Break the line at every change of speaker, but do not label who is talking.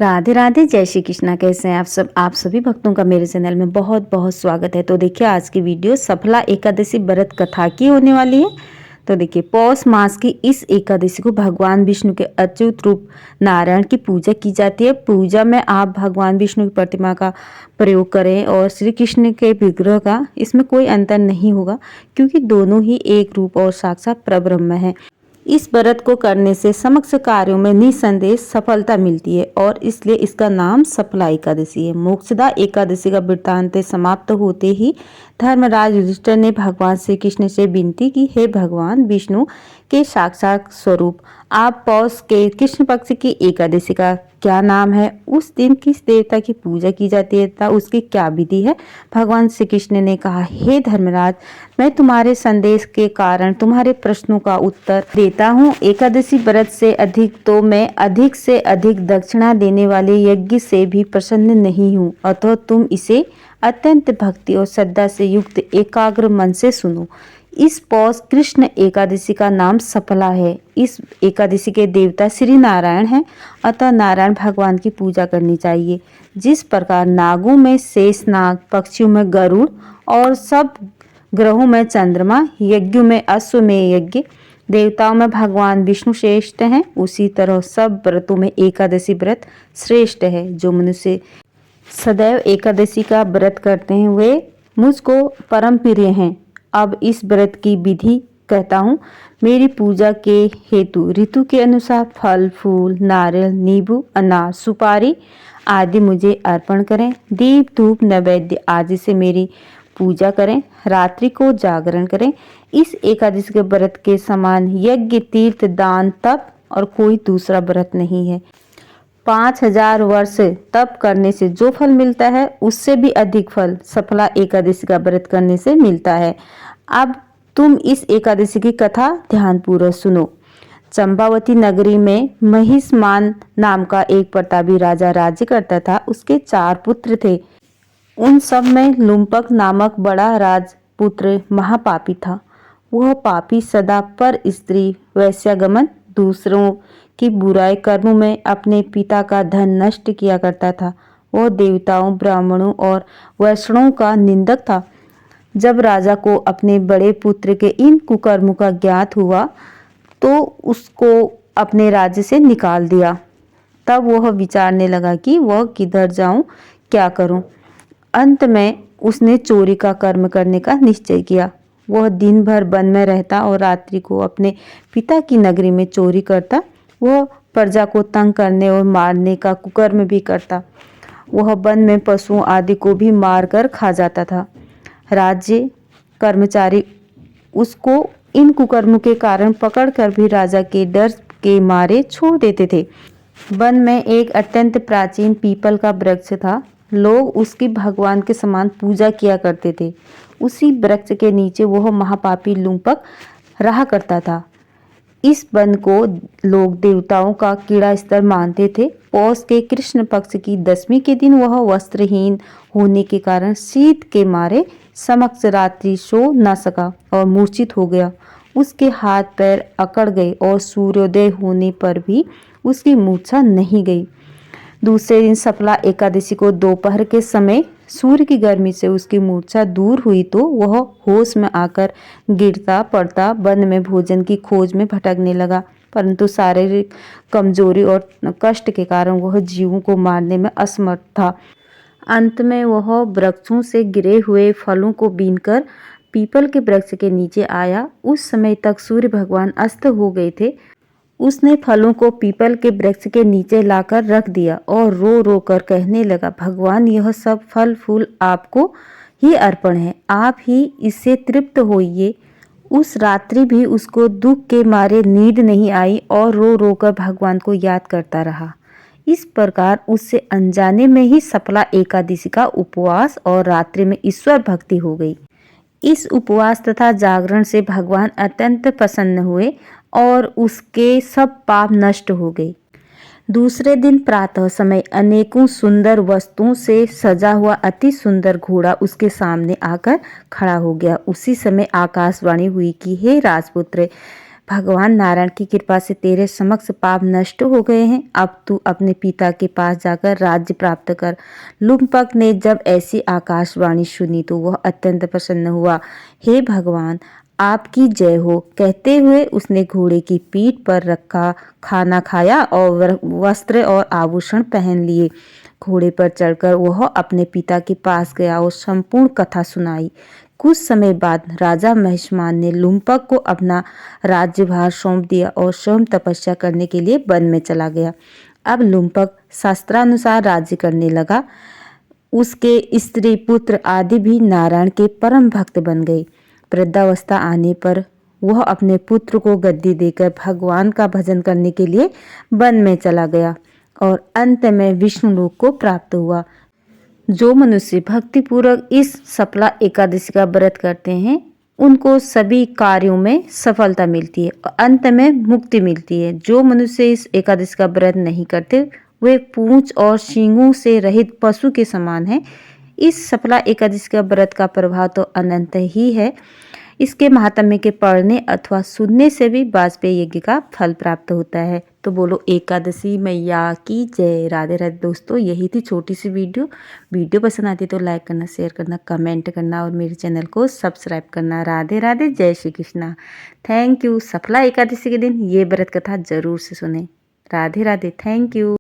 राधे राधे, जय श्री कृष्णा। कैसे हैं आप सभी भक्तों का मेरे चैनल में बहुत बहुत स्वागत है। तो देखिए आज की वीडियो सफला एकादशी व्रत कथा की होने वाली है। तो देखिए पौष मास की इस एकादशी को भगवान विष्णु के अच्युत रूप नारायण की पूजा की जाती है। पूजा में आप भगवान विष्णु की प्रतिमा का प्रयोग करें और श्री कृष्ण के विग्रह का, इसमें कोई अंतर नहीं होगा क्योंकि दोनों ही एक रूप और साक्षात परब्रह्म है। इस व्रत को करने से समस्त कार्यों में निसंदेह सफलता मिलती है और इसलिए इसका नाम सफला एकादशी है। मोक्षदा एकादशी का वृत्तांत समाप्त होते ही धर्मराज युधिष्ठिर ने भगवान श्री कृष्ण से विनती की, हे भगवान विष्णु के साक्षात स्वरूप, आप पौष के कृष्ण पक्ष की एकादशी का क्या नाम है, उस दिन किस देवता की पूजा की जाती है तथा उसकी क्या विधि है। भगवान श्री कृष्ण ने कहा, हे धर्मराज, मैं तुम्हारे संदेश के कारण तुम्हारे प्रश्नों का उत्तर देता हूँ। एकादशी व्रत से अधिक तो मैं अधिक से अधिक दक्षिणा देने वाले यज्ञ से भी प्रसन्न नहीं हूँ, अतः तुम इसे अत्यंत भक्ति और श्रद्धा से युक्त एकाग्र मन से सुनो। इस पौष कृष्ण एकादशी का नाम सफला है। इस एकादशी के देवता श्री नारायण हैं, अतः नारायण भगवान की पूजा करनी चाहिए। जिस प्रकार नागों में शेषनाग, पक्षियों में गरुड़ और सब ग्रहों में चंद्रमा, यज्ञों में अश्वमेध यज्ञ, देवताओं में भगवान विष्णु श्रेष्ठ हैं, उसी तरह सब व्रतों में एकादशी व्रत श्रेष्ठ है। जो मनुष्य सदैव एकादशी का व्रत करते हैं वे मुझको परम प्रिय हैं। अब इस व्रत की विधि कहता हूँ। मेरी पूजा के हेतु ऋतु के अनुसार फल फूल, नारियल, नींबू, अनार, सुपारी आदि मुझे अर्पण करें। दीप धूप नैवेद्य आदि से मेरी पूजा करें। रात्रि को जागरण करें। इस एकादशी के व्रत के समान यज्ञ, तीर्थ, दान, तप और कोई दूसरा व्रत नहीं है। 5000 वर्ष तप करने से जो फल मिलता है उससे भी अधिक फल सफला एकादशी का व्रत करने से मिलता है। अब तुम इस एकादशी की कथा ध्यानपूर्वक सुनो। चंपावती नगरी में महिष्मान नाम का एक प्रतापी राजा राज्य करता था। उसके 4 पुत्र थे। उन सब में लुम्पक नामक बड़ा राजपुत्र महापापी था। वह पापी सदा पर स्त्री, वैश्यागमन, दूसरों की बुराई कर्मों में अपने पिता का धन नष्ट किया करता था। वह देवताओं, ब्राह्मणों और वैष्णवों का निंदक था। जब राजा को अपने बड़े पुत्र के इन कुकर्मों का ज्ञात हुआ तो उसको अपने राज्य से निकाल दिया। तब वह विचारने लगा कि वह किधर जाऊं, क्या करूं। अंत में उसने चोरी का कर्म करने का निश्चय किया। वह दिन भर वन में रहता और रात्रि को अपने पिता की नगरी में चोरी करता। वह प्रजा को तंग करने और मारने का कुकर्म भी करता। वह वन में पशुओं आदि को भी मारकर खा जाता था। राज्य कर्मचारी उसको इन कुकर्मों के कारण पकड़कर भी राजा के डर के मारे छोड़ देते थे। वन में एक अत्यंत प्राचीन पीपल का वृक्ष था। लोग उसकी भगवान के समान पूजा किया करते थे। उसी वृक्ष के नीचे वह महापापी लुम्पक रहा करता था। इस वन को लोग देवताओं का कीड़ा स्थल मानते थे। पौष के कृष्ण पक्ष की दशमी के दिन वह वस्त्रहीन होने के कारण शीत के मारे समक्ष रात्रि सो न सका और मूर्छित हो गया। उसके हाथ पैर अकड़ गए और सूर्योदय होने पर भी उसकी मूर्छा नहीं गई। दूसरे दिन सफला एकादशी को दोपहर के समय सूर्य की गर्मी से उसकी मूर्छा दूर हुई तो वह होश में आकर गिरता पड़ता वन में भोजन की खोज में भटकने लगा, परंतु शारीरिक कमजोरी और कष्ट के कारण वह जीवों को मारने में असमर्थ था। अंत में वह वृक्षों से गिरे हुए फलों को बीनकर पीपल के वृक्ष के नीचे आया। उस समय तक सूर्य भगवान अस्त हो गए थे। उसने फलों को पीपल के वृक्ष के नीचे लाकर रख दिया और रो रो कर कहने लगा, भगवान यह सब फल फूल आपको ही अर्पण है, आप ही इससे तृप्त होइए। उस रात्रि भी उसको दुख के मारे नींद नहीं आई और रो रो कर भगवान को याद करता रहा। इस प्रकार उससे अनजाने में ही सफला एकादशी का उपवास और रात्रि में ईश्वर भक्ति हो गई। इस उपवास तथा जागरण से भगवान अत्यंत प्रसन्न हुए और उसके सब पाप नष्ट हो गए। दूसरे दिन प्रातः समय अनेकों सुंदर वस्तुओं से सजा हुआ अति सुंदर घोड़ा उसके सामने आकर खड़ा हो गया। उसी समय आकाशवाणी हुई कि हे राजपुत्र, भगवान नारायण की कृपा से तेरे समक्ष पाप नष्ट हो गए हैं। अब तू अपने पिता के पास जाकर राज्य प्राप्त कर। लुम्पक ने जब ऐसी आकाशवाणी सुनी तो वह अत्यंत प्रसन्न हुआ। हे भगवान, आपकी जय हो कहते हुए उसने घोड़े की पीठ पर रखा खाना खाया और वस्त्र और आभूषण पहन लिए। घोड़े पर चढ़कर वह अपने पिता के पास गया और संपूर्ण कथा सुनाई। कुछ समय बाद राजा महिष्मान ने लुम्पक को अपना राज्यभार सौंप दिया और स्वयं तपस्या करने के लिए वन में चला गया। अब लुम्पक शास्त्रानुसार राज्य करने लगा। उसके स्त्री पुत्र आदि भी नारायण के परम भक्त बन गए। वृद्धावस्था आने पर वह अपने पुत्र को गद्दी देकर भगवान का भजन करने के लिए वन में चला गया और अंत में विष्णुलोक को प्राप्त हुआ। जो मनुष्य भक्तिपूर्वक इस सफला एकादशी का व्रत करते हैं उनको सभी कार्यों में सफलता मिलती है और अंत में मुक्ति मिलती है। जो मनुष्य इस एकादशी का व्रत नहीं करते वे पूंछ और सींगों से रहित पशु के समान हैं। इस सफला एकादशी का व्रत का प्रभाव तो अनंत ही है। इसके महात्म्य के पढ़ने अथवा सुनने से भी वाजपेयी यज्ञ का फल प्राप्त होता है। तो बोलो एकादशी मैया की जय। राधे राधे दोस्तों, यही थी छोटी सी वीडियो पसंद आती तो लाइक करना, शेयर करना, कमेंट करना और मेरे चैनल को सब्सक्राइब करना। राधे राधे, जय श्री कृष्णा। Thank you. सफला एकादशी के दिन ये व्रत कथा जरूर से सुने। Radhe Radhe, thank you.